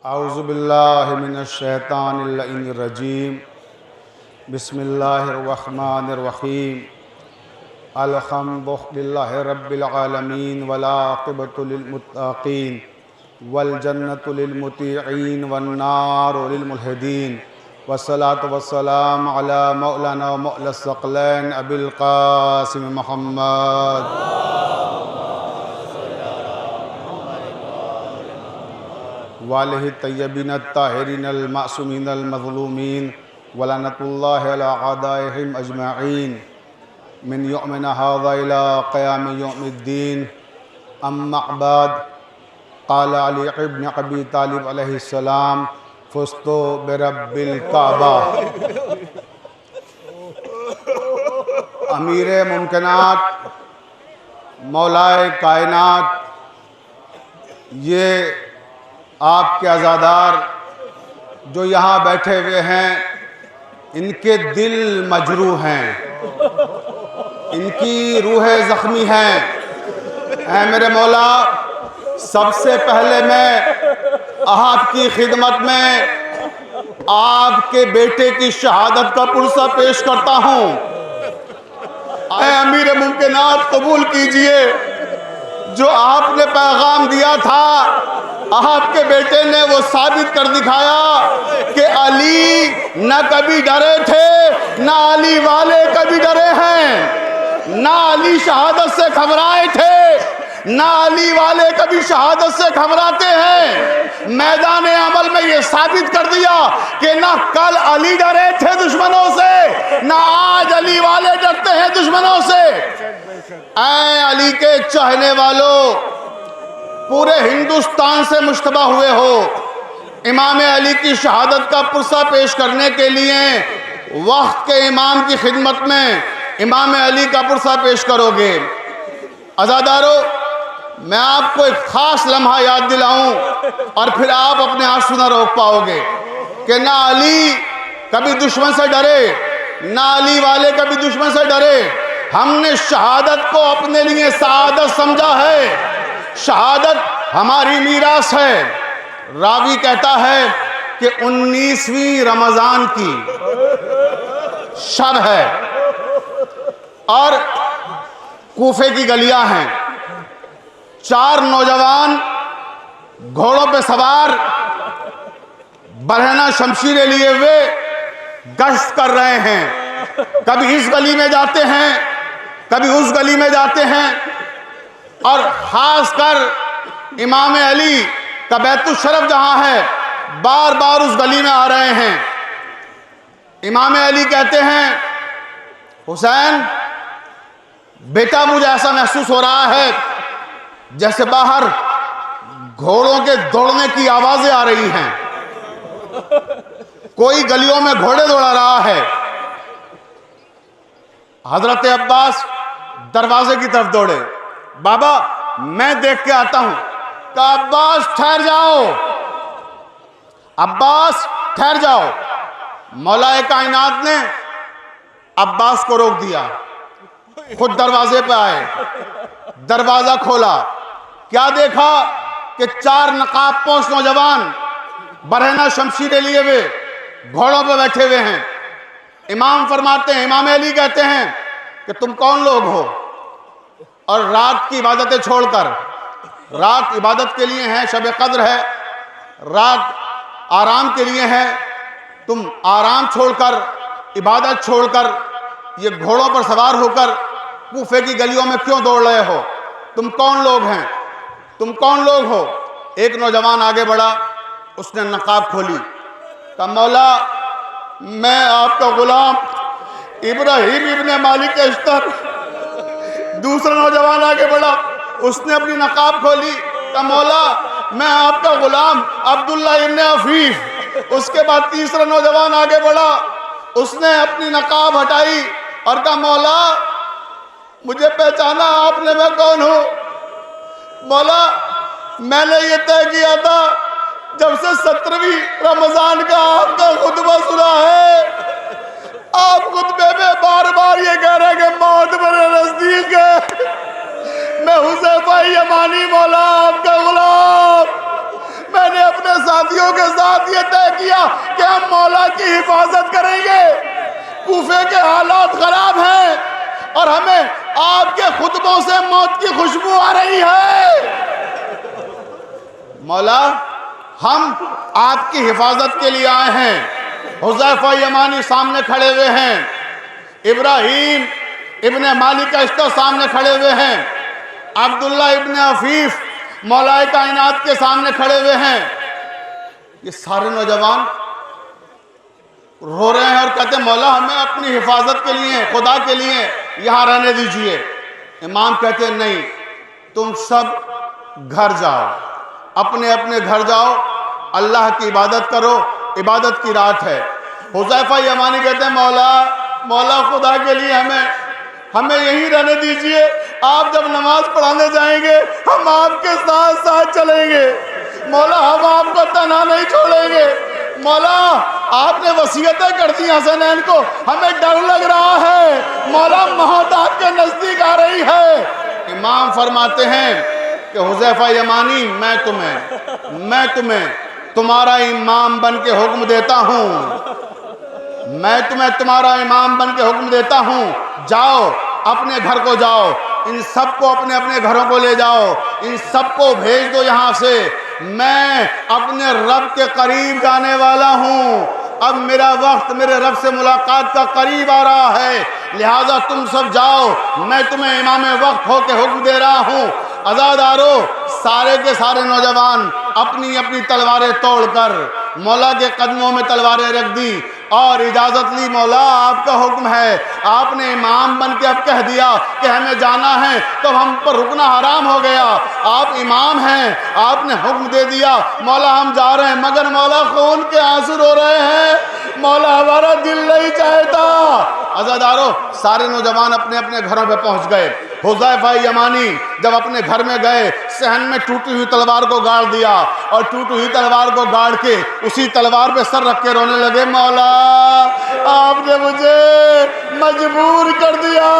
اعوذ باللہ من الشیطان اللعین الرجیم بسم اللہ الرحمن الرحیم الحمد للہ رب العالمین والعاقبۃ للمتقین والجنۃ للمطیعین والنار للملحدین والصلاة والسلام علی مولانا و مولا الثقلین ابی القاسم محمد والہ الطیبین الطاہرین المعصومین المظلومین ولعنۃ اللہ علی اعدائہم اجمعین من یومنا ھذا الی قیام یوم الدین اما بعد قال علی ابن ابی طالب علیہ السلام فزت برب الکعبہ۔ امیر ممکنات، مولائے کائنات، یہ آپ کے عزادار جو یہاں بیٹھے ہوئے ہیں، ان کے دل مجروح ہیں، ان کی روحیں زخمی ہیں۔ اے میرے مولا، سب سے پہلے میں آپ کی خدمت میں آپ کے بیٹے کی شہادت کا پرسہ پیش کرتا ہوں۔ اے امیر ممکنات، قبول کیجئے جو آپ نے پیغام دیا تھا، آپ کے بیٹے نے وہ ثابت کر دکھایا کہ علی نہ کبھی ڈرے تھے، نہ علی والے کبھی ڈرے ہیں، نہ علی شہادت سے گھبرائے تھے، نہ علی والے کبھی شہادت سے گھبراتے ہیں۔ میدان عمل میں یہ ثابت کر دیا کہ نہ کل علی ڈرے تھے دشمنوں سے، نہ آج علی والے ڈرتے ہیں دشمنوں سے۔ اے علی کے چاہنے والوں، پورے ہندوستان سے مشتبہ ہوئے ہو، امام علی کی شہادت کا پرسہ پیش کرنے کے لیے وقت کے امام کی خدمت میں امام علی کا پرسہ پیش کرو گے۔ عزادارو، میں آپ کو ایک خاص لمحہ یاد دلاؤں اور پھر آپ اپنے آنسو نہ روک پاؤ گے کہ نہ علی کبھی دشمن سے ڈرے، نہ علی والے کبھی دشمن سے ڈرے۔ ہم نے شہادت کو اپنے لیے سعادت سمجھا ہے، شہادت ہماری میراث ہے۔ راوی کہتا ہے کہ 19ویں رمضان کی شب ہے اور کوفے کی گلیاں ہیں، 4 نوجوان گھوڑوں پہ سوار برہنہ شمشیریں لیے ہوئے گشت کر رہے ہیں، کبھی اس گلی میں جاتے ہیں، کبھی اس گلی میں جاتے ہیں، اور خاص کر امام علی کا بیت الشرف جہاں ہے، بار بار اس گلی میں آ رہے ہیں۔ امام علی کہتے ہیں، حسین بیٹا، مجھے ایسا محسوس ہو رہا ہے جیسے باہر گھوڑوں کے دوڑنے کی آوازیں آ رہی ہیں، کوئی گلیوں میں گھوڑے دوڑا رہا ہے۔ حضرت عباس دروازے کی طرف دوڑے، بابا میں دیکھ کے آتا ہوں۔ کہا عباس ٹھہر جاؤ، عباس ٹھہر جاؤ۔ مولا کائنات نے عباس کو روک دیا، خود دروازے پہ آئے، دروازہ کھولا، کیا دیکھا کہ 4 نقاب پوش نوجوان برہنہ شمشیریں لیے ہوئے گھوڑوں پہ بیٹھے ہوئے ہیں۔ امام فرماتے ہیں، امام علی کہتے ہیں کہ تم کون لوگ ہو؟ اور رات کی عبادتیں چھوڑ کر، رات عبادت کے لیے ہے، شب قدر ہے، رات آرام کے لیے ہے، تم آرام چھوڑ کر، عبادت چھوڑ کر، یہ گھوڑوں پر سوار ہو کر کوفے کی گلیوں میں کیوں دوڑ رہے ہو؟ تم کون لوگ ہیں؟ تم کون لوگ ہو؟ ایک نوجوان آگے بڑھا، اس نے نقاب کھولی، کہا مولا میں آپ کا غلام ابراہیم ابن مالک اشتر۔ دوسرا نوجوان آگے بڑھا، اس نے اپنی نقاب کھولی، کہا مولا میں آپ کا غلام عبداللہ ابن عفیف۔ اس کے بعد تیسرا نوجوان آگے بڑھا، اس نے اپنی نقاب ہٹائی اور کہا مولا مجھے پہچانا آپ نے، میں کون ہوں؟ مولا میں نے یہ طے کیا تھا جب سے 17ویں رمضان کا آپ کا خطبہ سنا ہے، آپ خطبے میں بار بار یہ کہہ رہے ہیں کہ موت میرے نزدیک ہے۔ میں حذیفہ یمانی مولا آپ کا غلام، میں نے اپنے ساتھیوں کے ساتھ یہ طے کیا کہ ہم مولا کی حفاظت کریں گے۔ کوفے کے حالات خراب ہیں اور ہمیں آپ کے خطبوں سے موت کی خوشبو آ رہی ہے۔ مولا ہم آپ کی حفاظت کے لیے آئے ہیں۔ حذیفہ یمانی سامنے کھڑے ہوئے ہیں، ابراہیم ابن مالک اشتر سامنے کھڑے ہوئے ہیں، عبداللہ ابن عفیف مولا کائنات کے سامنے کھڑے ہوئے ہیں۔ یہ سارے نوجوان رو رہے ہیں اور کہتے ہیں مولا ہمیں اپنی حفاظت کے لیے، خدا کے لیے یہاں رہنے دیجئے۔ امام کہتے ہیں نہیں، تم سب گھر جاؤ، اپنے اپنے گھر جاؤ، اللہ کی عبادت کرو، عبادت کی رات ہے۔ حذیفہ یمانی کہتے ہیں مولا خدا کے لیے ہمیں یہیں رہنے دیجئے، آپ جب نماز پڑھانے جائیں گے ہم آپ کے ساتھ ساتھ چلیں گے، مولا ہم آپ کو تنہا نہیں چھوڑیں گے۔ مولا آپ نے وصیتیں کر دی حسنین کو، ہمیں ڈر لگ رہا ہے، مولا موت آپ کے نزدیک آ رہی ہے۔ امام فرماتے ہیں کہ حذیفہ یمانی میں تمہیں تمہارا امام بن کے حکم دیتا ہوں، میں تمہیں تمہارا امام بن کے حکم دیتا ہوں، جاؤ اپنے گھر کو جاؤ، ان سب کو اپنے اپنے گھروں کو لے جاؤ، ان سب کو بھیج دو یہاں سے، میں اپنے رب کے قریب جانے والا ہوں، اب میرا وقت میرے رب سے ملاقات کا قریب آ رہا ہے، لہٰذا تم سب جاؤ، میں تمہیں امام وقت ہو کے حکم دے رہا ہوں۔ عزادارو سارے کے سارے نوجوان اپنی اپنی تلواریں توڑ کر مولا کے قدموں میں تلواریں رکھ دی اور اجازت لی، مولا آپ کا حکم ہے، آپ نے امام بن کے اب کہہ دیا کہ ہمیں جانا ہے تو ہم پر رکنا حرام ہو گیا، آپ امام ہیں، آپ نے حکم دے دیا، مولا ہم جا رہے ہیں، مگر مولا خون کے آنسو رو رہے ہیں، مولا ہمارا دل نہیں چاہتا۔ عزادارو سارے نوجوان اپنے اپنے گھروں پہ پہنچ گئے۔ حذیفہ یمانی جب اپنے گھر میں گئے، صحن میں ٹوٹی ہوئی تلوار کو گاڑ دیا اور ٹوٹی ہوئی تلوار کو گاڑ کے اسی تلوار پہ سر رکھ کے رونے لگے، مولا آپ نے مجھے مجبور کر دیا،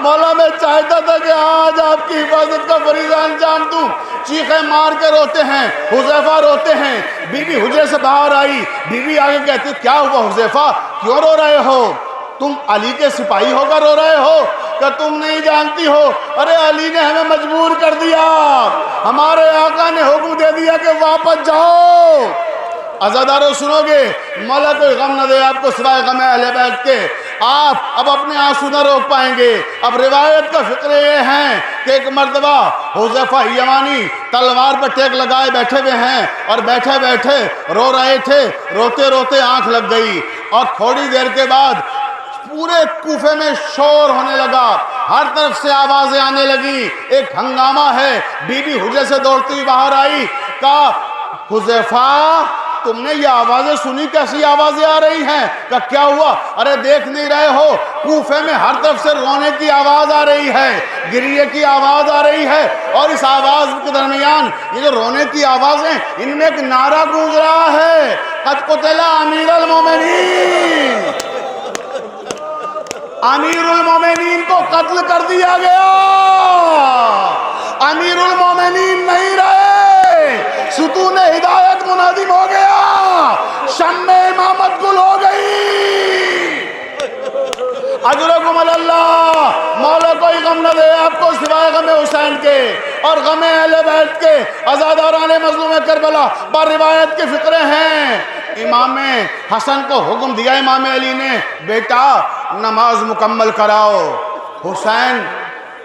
مولا میں چاہتا تھا کہ آج آپ کی حفاظت کا فریضہ انجام دوں۔ چیخیں مار کے روتے ہیں، حذیفہ روتے ہیں، بی بی حجرے سے باہر آئی، بی بی آگے کہتی کیا ہوا حذیفہ کیوں رو رہے ہو، تم علی کے سپاہی ہو کر رو رہے ہو کہ تم نہیں جانتی ہو، ارے علی نے ہمیں مجبور کر دیا، ہمارے آقا نے حکم دے دیا کہ واپس جاؤ۔ عزادارو سنو گے، مولا کوئی غم نہ دے آپ کو سوائے غم اہل بیت کے، آپ اب اپنے آنسو نہ روک پائیں گے۔ اب روایت کا فقرے یہ ہیں کہ ایک مرتبہ حذیفہ یمانی تلوار پر ٹیک لگائے بیٹھے ہوئے ہیں اور بیٹھے بیٹھے رو رہے تھے، روتے روتے آنکھ لگ گئی اور تھوڑی دیر کے بعد پورے کوفے میں شور ہونے لگا، ہر طرف سے آوازیں آنے لگی، ایک ہنگامہ ہے۔ بی بی حجرے سے دوڑتی ہوئی باہر آئی، کہا حذیفہ تم نے یہ آوازیں سنی، کیسی آوازیں آ رہی ہیں؟ کہ کیا ہوا؟ ارے دیکھ نہیں رہے ہو کوفے میں ہر طرف سے رونے کی آواز آ رہی ہے، گریے کی آواز آ رہی ہے، اور اس آواز کے درمیان یہ جو رونے کی آوازیں ان میں ایک نعرہ گونج رہا ہے، قد قتل امیر المومنین، امیر المومنین کو قتل کر دیا گیا، امیر المومنین نہیں رہے، ستون ہدایت منہدم ہو گیا، شمع امامت گل ہو گئی۔ اجرکم اللہ، مولا کوئی غم نہ دے آپ کو سوائے غم حسین کے اور غم اہل بیت کے۔ عزاداران مظلوم کربلا بار روایت کے فقرے ہیں، امام حسن کو حکم دیا امام علی نے، بیٹا نماز مکمل کراؤ۔ حسین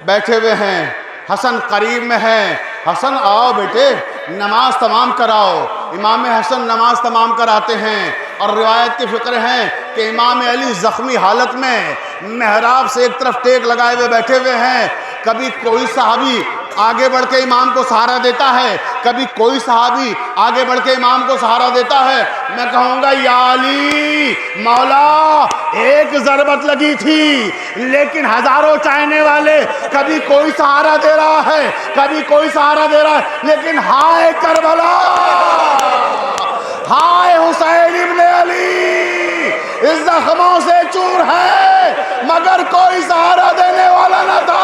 بیٹھے ہوئے ہیں، حسن قریب میں ہے، حسن آؤ بیٹے نماز تمام کراؤ۔ امام حسن نماز تمام کراتے ہیں اور روایت کے فقرے ہیں کہ امام علی زخمی حالت میں محراب سے ایک طرف ٹیک لگائے ہوئے بیٹھے ہوئے ہیں، کبھی کوئی صحابی آگے بڑھ کے امام کو سہارا دیتا ہے، کبھی کوئی صحابی آگے بڑھ کے امام کو سہارا دیتا ہے۔ میں کہوں گا یا علی، مولا ایک ضربت لگی تھی لیکن ہزاروں چاہنے والے، کبھی کوئی سہارا دے رہا ہے کبھی کوئی سہارا دے رہا ہے، لیکن ہائے کربلا، ہائے حسین ابن علی، اس زخموں سے چور ہے مگر کوئی سہارا دینے والا نہ تھا۔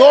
2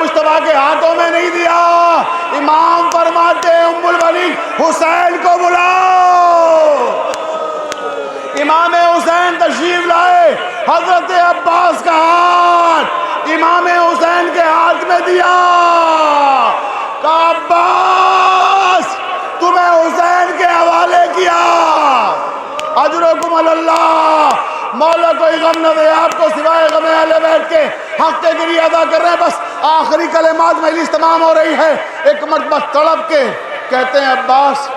مصطفیٰ کے ہاتھوں میں نہیں دیا۔ امام فرماتے ہیں ام البنین حسین کو بلاؤ۔ امام حسین تشریف لائے، حضرت عباس کا ہاتھ امام حسین کے ہاتھ میں دیا، کہا عباس تمہیں حسین کے حوالے کیا، اجرکم اللہ۔ مولا کوئی غم نہ دے آپ کو سوائے غم اہل بیت کے، حق کے گری ادا کر رہے ہیں۔ بس آخری کلمات مجلس تمام ہو رہی ہے، ایک مرتبہ تڑپ کے کہتے ہیں عباس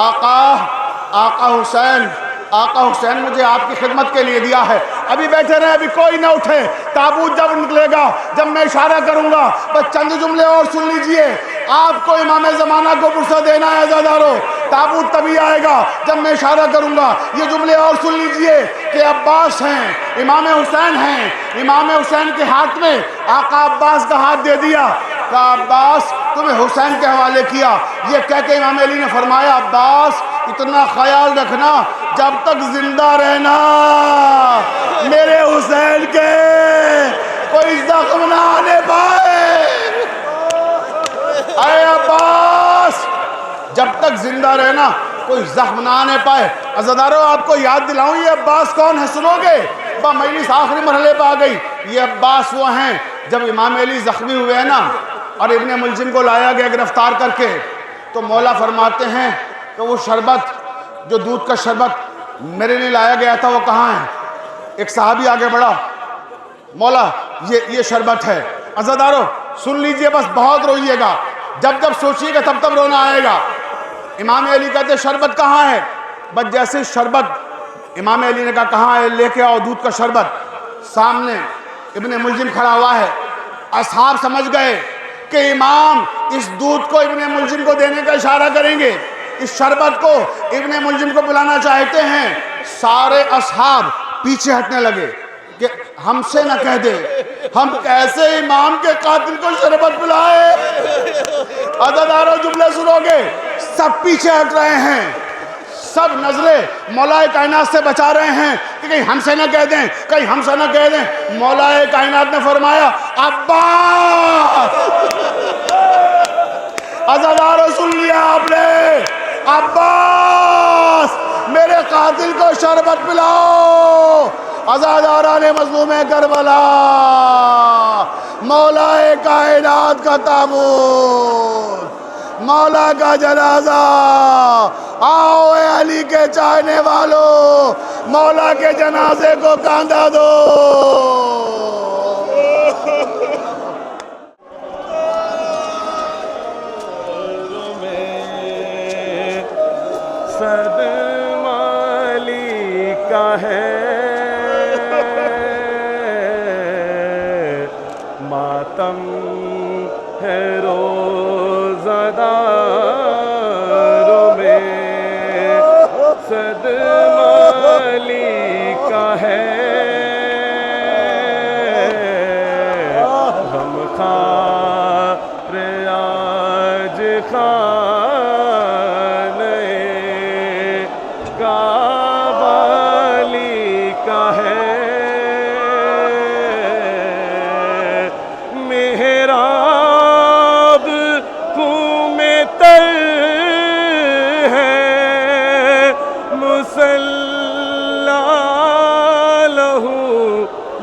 آقا حسین مجھے آپ کی خدمت کے لیے دیا ہے، ابھی بیٹھے رہے، ابھی کوئی نہ اٹھے، تابوت جب نکلے گا، جب میں اشارہ کروں گا بس چند جملے اور سن لیجئے، آپ کو امام زمانہ کو فرصت دینا ہے عزادارو، تابوت تبھی آئے گا جب میں اشارہ کروں گا، یہ جملے اور سن لیجئے کہ عباس ہیں، امام حسین ہیں، امام حسین کے ہاتھ میں آقا عباس کا ہاتھ دے دیا، کہا عباس تمہیں حسین کے حوالے کیا۔ یہ کہہ کے امام علی نے فرمایا عباس اتنا خیال رکھنا جب تک زندہ رہنا میرے حسین کے کوئی زخم نہ آنے پائے، اے عباس جب تک زندہ رہنا کوئی زخم نہ آنے پائے۔ عزادارو آپ کو یاد دلاؤں یہ عباس کون ہے سنو گے؟ مجلس آخری مرحلے پہ آ گئی۔ یہ عباس وہ ہیں جب امام علی زخمی ہوئے ہیں نا اور ابن ملجم کو لایا گیا گرفتار کر کے، تو مولا فرماتے ہیں کہ وہ شربت جو دودھ کا شربت میرے لیے لایا گیا تھا وہ کہاں ہے؟ ایک صحابی آگے بڑھا، مولا یہ شربت ہے۔ عزادارو سن لیجئے بس بہت روئیے گا، جب سوچیے گا تب رونا آئے گا۔ امام علی کہتے شربت کہاں ہے؟ بس جیسے شربت امام علی نے کہا کہاں ہے، لے کے آؤ دودھ کا شربت۔ سامنے ابن ملجم کھڑا ہوا ہے، اصحاب سمجھ گئے کہ امام اس دودھ کو ابن ملجم کو دینے کا اشارہ کریں گے، اس شربت کو ابن ملجم کو پلانا چاہتے ہیں۔ سارے اصحاب پیچھے ہٹنے لگے کہ ہم سے نہ کہہ دے، ہم کیسے امام کے قاتل کو شربت پلائے۔ عزادارو جملے سنو گے، سب پیچھے ہٹ رہے ہیں، سب نظریں مولا کائنات سے بچا رہے ہیں کہ کہیں ہم سے نہ کہہ دیں، کہیں ہم سے نہ کہہ دیں۔ مولا کائنات نے فرمایا عباس، عزادارو سن لیا آپ نے، عباس میرے قاتل کو شربت پلاؤ۔ عزاداران مظلوم کربلا، مولا کائنات کا تابوت، مولا کا جنازہ، آؤ اے علی کے چاہنے والو، مولا کے جنازے کو کاندھا دو۔ صدمہ علی کا ہے، ماتم ہے روزہ داروں میں، صدمہ علی کا ہے، غم خار آج علی کا ہے، محراب خون تر ہے، مصلی لہو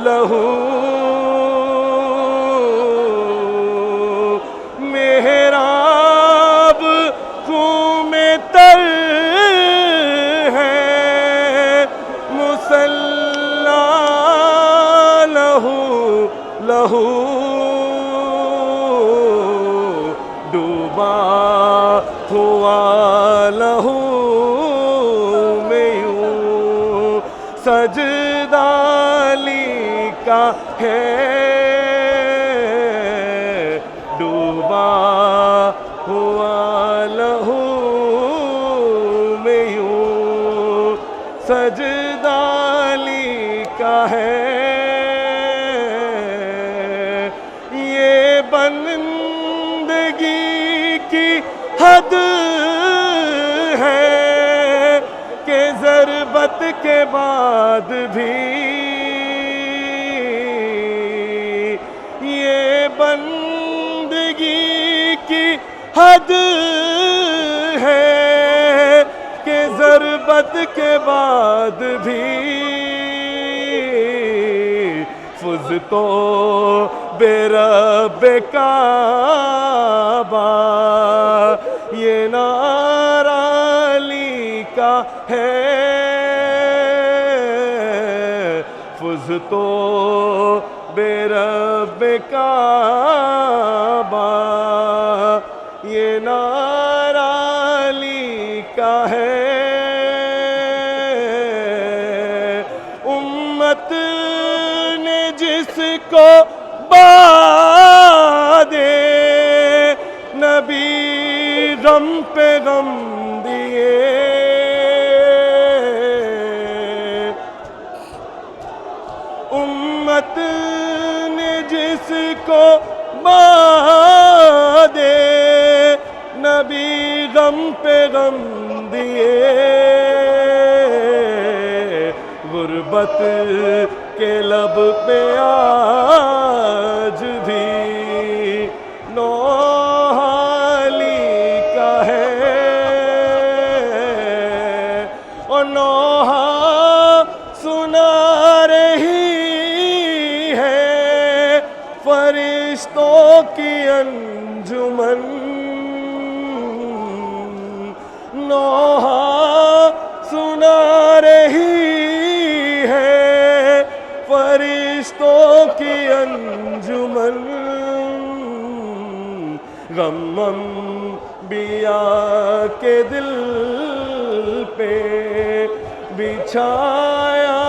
لہو، محراب خون تر لہو، ڈوبا ہوا لہو میں یوں سجدہ علی کا ہے، ڈوبا ہوا لہو میں یوں سجدہ علی کا ہے۔ بندگی کی حد ہے کہ ضربت کے بعد بھی یہ حد ہے کہ ضربت کے بعد بھی فزتو بے رب کعبہ، یہ نعرہ علی کا ہے، فزتو بے رب کعبہ، یہ نعرہ علی کا ہے۔ امت نے جس کو بعد نبی غم پہ غم دیے، امت نے جس کو بعد نبی غم پہ غم دیے، غربت کے لب پہ آج بھی نوح علی کا ہے، اور نوح سنا رہی ہے فرشتوں کی انجمن، نوح سنا رہی ہے فرشتوں کی انجمن، غم انبیاء کے دل پہ بچھایا